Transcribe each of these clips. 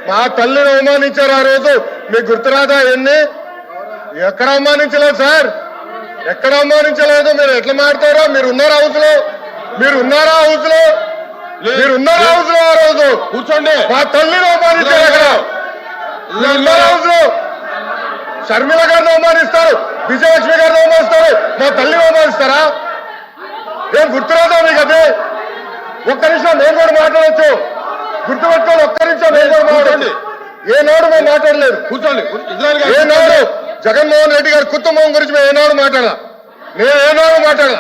మా తల్లిని అవమానించారు ఆ రోజు, మీకు గుర్తురాదా? ఎన్ని ఎక్కడ అవమానించలేదు సార్, ఎక్కడ అవమానించలేదు. మీరు ఎట్లా మాడతారో? మీరు ఉన్నారా హౌస్ లో? మీరు ఉన్నారా హౌస్ లో? మీరు ఉన్నారా హౌస్ లో? ఆ రోజు కూర్చోండి. మా తల్లిని అవమానించారు. అక్కడ ఉన్నారా హౌస్ లో? షర్మిల గారిని అవమానిస్తారు, విజయలక్ష్మి గారిని అవమానిస్తారు, మా తల్లిని అవమానిస్తారా? ఏం గుర్తురాదా మీకు? అదే ఒక్క నిమిషం నేను కూడా మాట్లాడచ్చు, గుర్తుపెట్టుకోండి. ఒక్క నిమిషం నేను కూడా మాట్లాడండి. ఏనాడు మేము మాట్లాడలేదు. కూర్చోండి. ఏనాడు జగన్మోహన్ రెడ్డి గారి కుటుంబం గురించి మేము ఏనాడు మాట్లాడాల? నేను ఏనాడు మాట్లాడాల?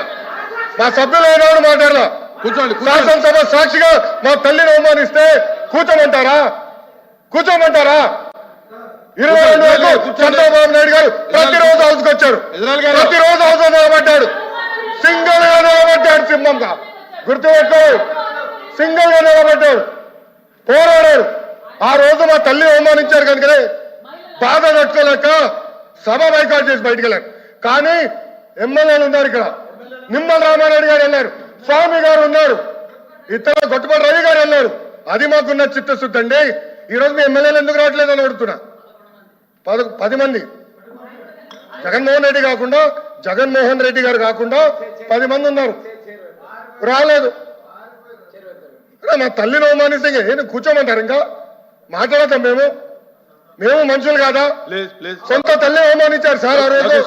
మా సభ్యులు ఏనాడు మాట్లాడాల? కూర్చోండి. శాసనసభ సాక్షిగా మా తల్లిని అవమానిస్తే కూర్చోమంటారా? కూర్చోమంటారా? 22 వరకు చంద్రబాబు నాయుడు గారు ప్రతిరోజు హౌస్కి వచ్చాడు, ప్రతిరోజు హౌస్ నిలబడ్డాడు, సింగిల్ గా నిలబడ్డాడు, సింహంగా గుర్తుపెట్టు, సింగిల్ గా నిలబడ్డాడు, పోరాడాడు. ఆ రోజు మా తల్లి అవమానించారు కనుకనే బాధ తట్టుకోలేక సభ బైకాట్ చేసి బయటికి వెళ్ళారు. కానీ ఎమ్మెల్యేలు ఉన్నారు ఇక్కడ, నిమ్మల రామారెడ్డి గారు వెళ్ళారు, స్వామి గారు ఉన్నారు, ఇతర గొట్టపాటి రవి గారు వెళ్ళారు. అది మాకున్న చిత్తశుద్ధి అండి. ఈరోజు మీ ఎమ్మెల్యేలు ఎందుకు రావట్లేదు అని అడుగుతున్నా. 10 మంది జగన్మోహన్ రెడ్డి గారు కాకుండా 10 మంది ఉన్నారు, రాలేదు. మా తల్లిని అవమానిస్తే ఏం కూర్చోమంటారు? ఇంకా మాట్లాడతాం మేము మనుషులు కాదా? సొంత తల్లి అవమానించారు సార్ ఆ రోజు.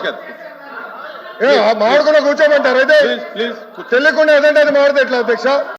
మాడుకున్నా కూర్చోమంటారు? అయితే తెలియకుండా ఏదంటే అది మాడితే ఎట్లా అధ్యక్ష?